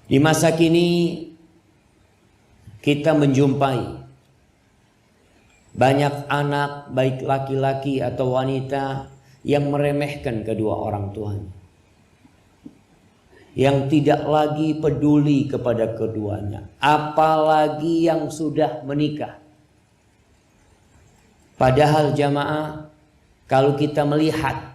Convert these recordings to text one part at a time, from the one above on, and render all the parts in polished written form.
Di masa kini kita menjumpai banyak anak, baik laki-laki atau wanita, yang meremehkan kedua orang tuanya, yang tidak lagi peduli kepada keduanya, apalagi yang sudah menikah. Padahal jamaah, kalau kita melihat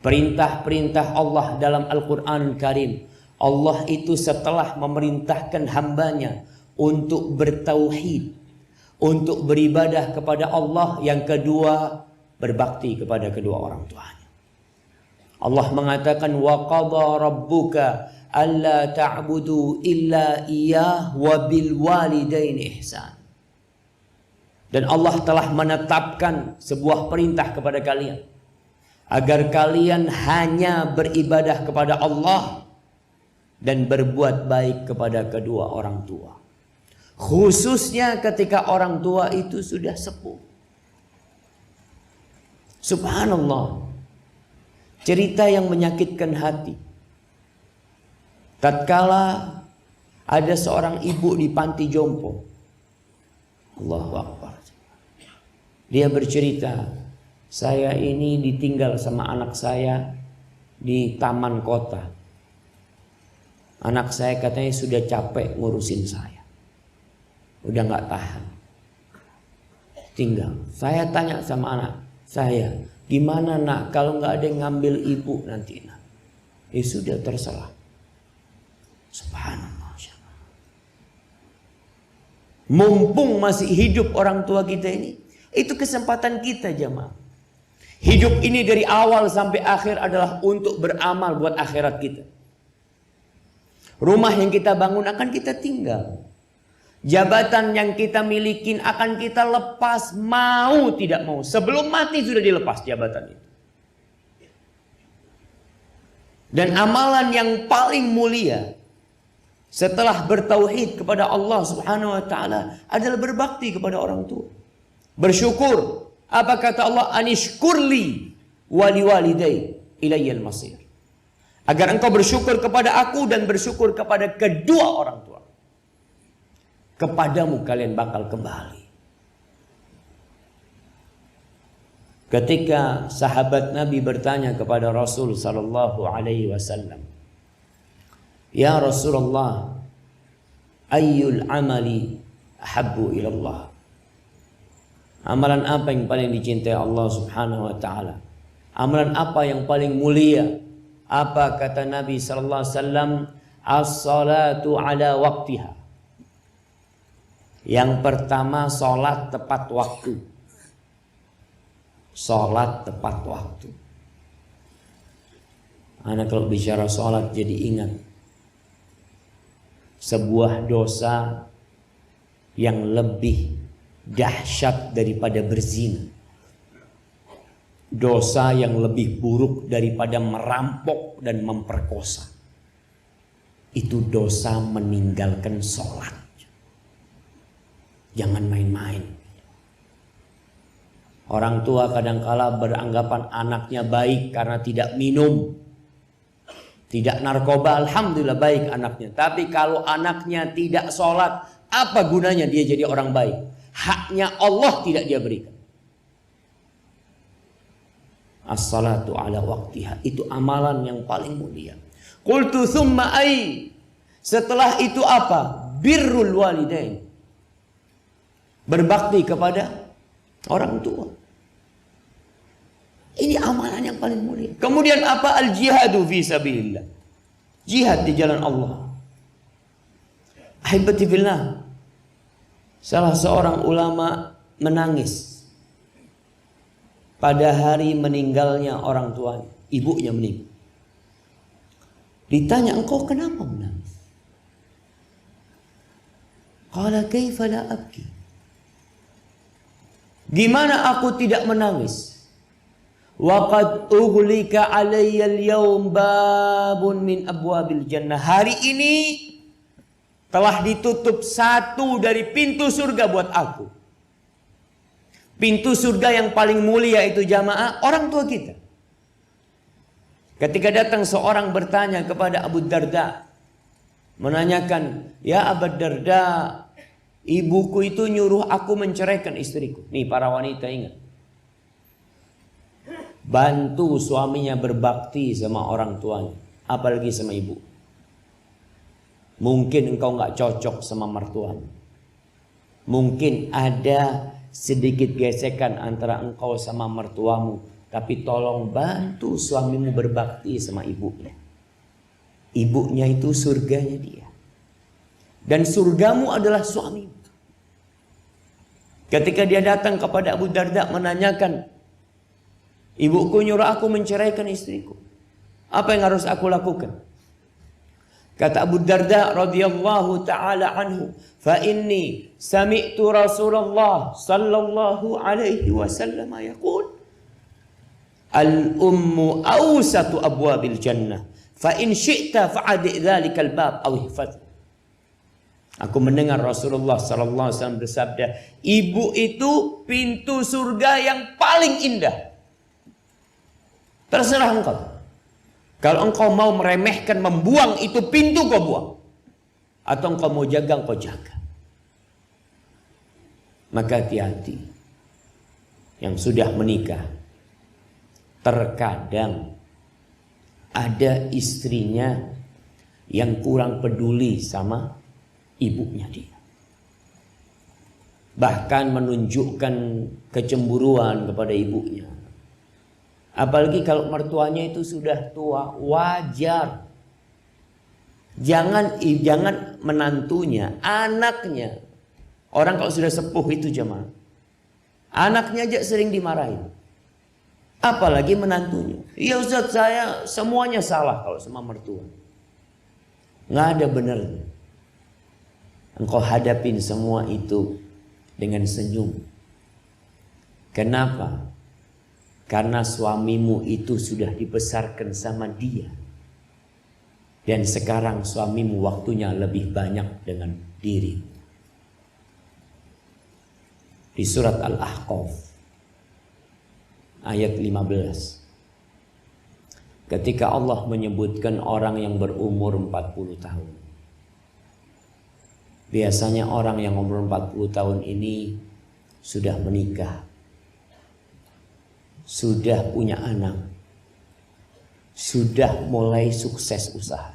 perintah-perintah Allah dalam Al-Quran Karim, Allah itu setelah memerintahkan hambanya untuk bertauhid, untuk beribadah kepada Allah, yang kedua berbakti kepada kedua orang tuanya. Allah mengatakan, wa qadha rabbuka alla ta'budu illa iyyah wa bil walidaini ihsan. Dan Allah telah menetapkan sebuah perintah kepada kalian agar kalian hanya beribadah kepada Allah dan berbuat baik kepada kedua orang tua. Khususnya ketika orang tua itu sudah sepuh. Subhanallah. Cerita yang menyakitkan hati. Tatkala ada seorang ibu di panti jompo. Allahu Akbar. Dia bercerita, saya ini ditinggal sama anak saya di taman kota. Anak saya katanya sudah capek ngurusin saya. Udah gak tahan. Tinggal. Saya tanya sama anak saya, gimana nak kalau gak ada yang ngambil ibu nanti nak? Ya sudah, terserah. Subhanallah. Mumpung masih hidup orang tua kita ini, itu kesempatan kita jamaah. Hidup ini dari awal sampai akhir adalah untuk beramal buat akhirat kita. Rumah yang kita bangun akan kita tinggal. Jabatan yang kita miliki akan kita lepas, mau tidak mau. Sebelum mati sudah dilepas jabatan itu. Dan amalan yang paling mulia setelah bertauhid kepada Allah Subhanahu wa taala adalah berbakti kepada orang tua. Bersyukur. Apa kata Allah? Anishkurli wali walidai ilayyal masir. Agar engkau bersyukur kepada aku dan bersyukur kepada kedua orang tua. Kepadamu kalian bakal kembali. Ketika sahabat Nabi bertanya kepada Rasul sallallahu alaihi wasallam, ya Rasulullah, ayyul amali ahabbu ilallah? Amalan apa yang paling dicintai Allah Subhanahu wa taala? Amalan apa yang paling mulia? Apa kata Nabi sallallahu alaihi wasallam? As-salatu ala waqtiha. Yang pertama, sholat tepat waktu. Sholat tepat waktu. Anak kalau bicara sholat jadi ingat sebuah dosa yang lebih dahsyat daripada berzina. Dosa yang lebih buruk daripada merampok dan memperkosa. Itu dosa meninggalkan sholat. Jangan main-main. Orang tua kadangkala beranggapan anaknya baik karena tidak minum, tidak narkoba. Alhamdulillah baik anaknya. Tapi kalau anaknya tidak sholat, apa gunanya dia jadi orang baik? Haknya Allah tidak dia berikan. As-salatu ala waqtiha. Itu amalan yang paling mulia. Qultu thumma ai. Setelah itu apa? Birrul walidain. Berbakti kepada orang tua. Ini amalan yang paling mulia. Kemudian apa? Al-jihadu fi sabilillah. Jihad di jalan Allah. Ahibati fillah. Salah seorang ulama menangis pada hari meninggalnya orang tuanya. Ibunya meninggal. Ditanya, engkau kenapa menangis? Qala kaifa la abki? Gimana aku tidak menangis? Waqad ughlika alayya al-yawm babun min abwabil jannah. Hari ini telah ditutup satu dari pintu surga buat aku. Pintu surga yang paling mulia itu jamaah orang tua kita. Ketika datang seorang bertanya kepada Abu Darda, menanyakan, "Ya Abu Darda, ibuku itu nyuruh aku menceraikan istriku." Nih para wanita ingat. Bantu suaminya berbakti sama orang tuanya, apalagi sama ibu. Mungkin engkau nggak cocok sama mertuamu. Mungkin ada sedikit gesekan antara engkau sama mertuamu, tapi tolong bantu suamimu berbakti sama ibunya. Ibunya itu surganya dia. Dan surgamu adalah suamimu. Ketika dia datang kepada Abu Darda menanyakan, "Ibuku nyuruh aku menceraikan istriku. Apa yang harus aku lakukan?" Kata Abu Darda radhiyallahu taala anhu, "Fa inni sami'tu Rasulullah sallallahu alaihi wasallam yaqul, al-ummu awsatu abwabil jannah, fa in syi'ta fa'adi dzalikal bab aw ihfaz." Aku mendengar Rasulullah sallallahu alaihi wasallam bersabda, ibu itu pintu surga yang paling indah. Terserah engkau. Kalau engkau mau meremehkan, membuang itu pintu, kau buang. Atau engkau mau jaga, engkau jaga. Maka hati-hati. Yang sudah menikah, terkadang ada istrinya yang kurang peduli sama ibunya dia. Bahkan menunjukkan kecemburuan kepada ibunya. Apalagi kalau mertuanya itu sudah tua, wajar. Jangan menantunya, anaknya. Orang kalau sudah sepuh itu jemaah, anaknya aja sering dimarahin. Apalagi menantunya. "Ya Ustaz, saya semuanya salah kalau sama mertua." Nggak ada benernya. Engkau hadapin semua itu dengan senyum. Kenapa? Karena suamimu itu sudah dibesarkan sama dia. Dan sekarang suamimu waktunya lebih banyak dengan diri. Di surat Al-Ahqaf ayat 15. Ketika Allah menyebutkan orang yang berumur 40 tahun. Biasanya orang yang umur 40 tahun ini sudah menikah, sudah punya anak, sudah mulai sukses usaha.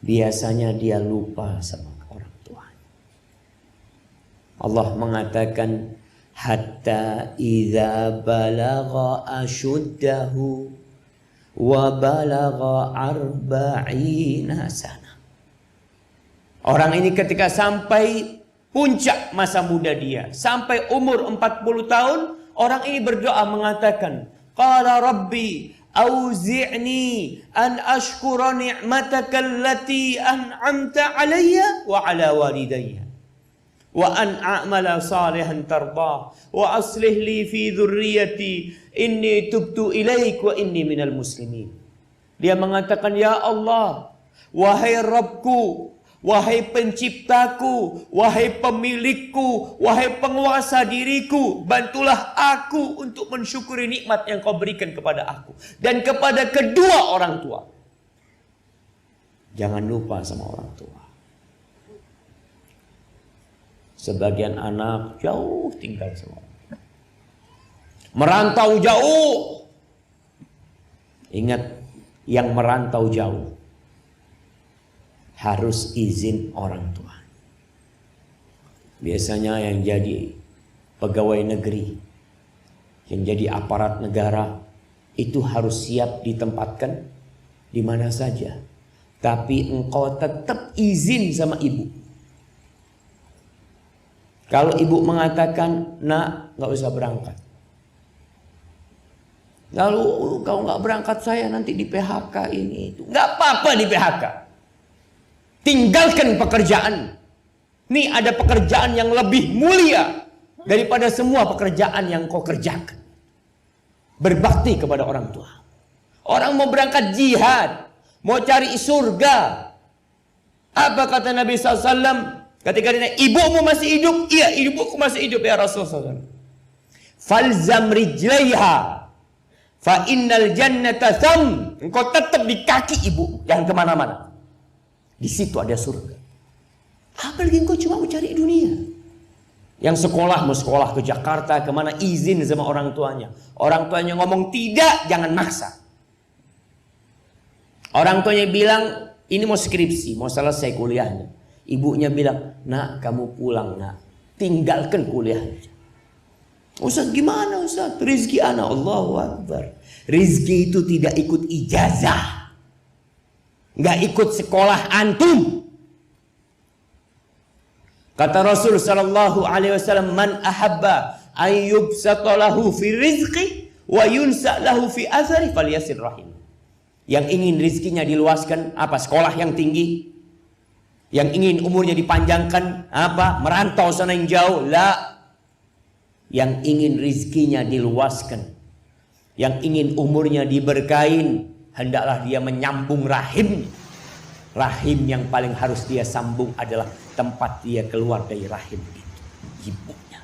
Biasanya dia lupa sama orang tuanya. Allah mengatakan, hatta idza balagha ashuddahu wa balagha arba'ina sana. Orang ini ketika sampai puncak masa muda dia, sampai umur 40 tahun, orang ini berdoa mengatakan, qala rabbi auzi'ni an ashkura ni'mataka allati an'amta alayya wa ala walidayya wa an a'mala salihan tardah wa aslih li fi dhurriyyati inni tubtu ilaik wa inni minal muslimin. Dia mengatakan, ya Allah, wahai Rabbku, wahai penciptaku, wahai pemilikku, wahai penguasa diriku, bantulah aku untuk mensyukuri nikmat yang kau berikan kepada aku dan kepada kedua orang tua. Jangan lupa sama orang tua. Sebagian anak jauh tinggal sama orang tua, merantau jauh. Ingat, yang merantau jauh harus izin orang tua. Biasanya yang jadi pegawai negeri, yang jadi aparat negara, itu harus siap ditempatkan di mana saja. Tapi engkau tetap izin sama ibu. Kalau ibu mengatakan, nak, gak usah berangkat. Lalu kau gak berangkat, saya nanti di PHK ini itu. Gak apa-apa di PHK. Tinggalkan pekerjaan. Ini ada pekerjaan yang lebih mulia daripada semua pekerjaan yang kau kerjakan. Berbakti kepada orang tua. Orang mau berangkat jihad, mau cari surga. Apa kata Nabi SAW ketika dia, ibumu masih hidup? Iya, ibuku masih hidup ya Rasulullah SAW. Falzam rijlaiha fa innal jannata tham. Engkau tetap di kaki ibu, jangan kemana-mana. Di situ ada surga. Apalagi engkau cuma mau cari dunia. Yang sekolah, mau sekolah ke Jakarta, kemana, izin sama orang tuanya. Orang tuanya ngomong tidak, jangan maksa. Orang tuanya bilang, ini mau skripsi, mau selesai kuliahnya. Ibunya bilang, nak kamu pulang nak, tinggalkan kuliahnya. Ustaz gimana Ustaz? Rizki anak, Allahu Akbar. Rizki itu tidak ikut ijazah. Nggak ikut sekolah antum. Kata Rasul sallallahu alaihi wasallam, man ahabba ayyubsata lahu fi rizqi wa yunsa lahu fi athari falyasir rahim. Yang ingin rizkinya diluaskan apa? Sekolah yang tinggi. Yang ingin umurnya dipanjangkan apa? Merantau sana yang jauh. La. Yang ingin rizkinya diluaskan, yang ingin umurnya diberkahin, hendaklah dia menyambung rahim. Rahim yang paling harus dia sambung adalah tempat dia keluar dari rahim itu, ibunya.